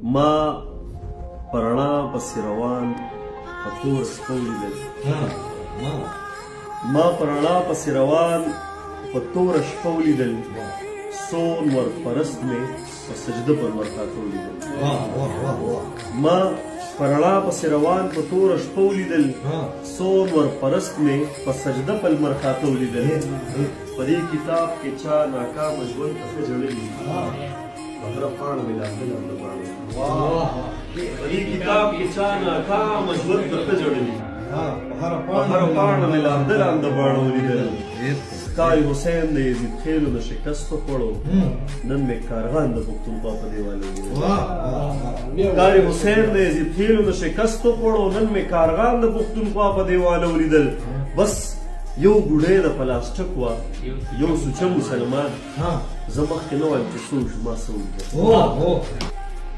ما پرنا پسې روان په تور شپه ولیدل ما پرنا پسې روان په تور شپه ولیدل سون ور پرست مې په سجده پر مرخاته ولیدل ما پرنا پسې روان په تور شپه ولیدل سون ور پرست مې په سجده پر مرخاته ولیدل په دې کتاب کې چا ناکامه ژوند ته ښه ژړلي هره پاڼه مې لاندې باڼه په دې کتاب کې چا ناکامه ژوند ته ښه ژړلي هره پاڼه مې لاندې باڼه ولیدل ښکاري حسین د یزید خېلو د شکستو خوړو نن مې کارغان د پښتونخوا په دیواله ولیدل ښکاري حسین د یزید خېلو د شکستو خوړو نن مې کارغان د پښتونخوا په دیواله ولیدل بس یو ګوډۍ د پلاستیک وه یو سوچه مسلمان زه مخکې نه وایم چې څه وشو ما څه ولیدل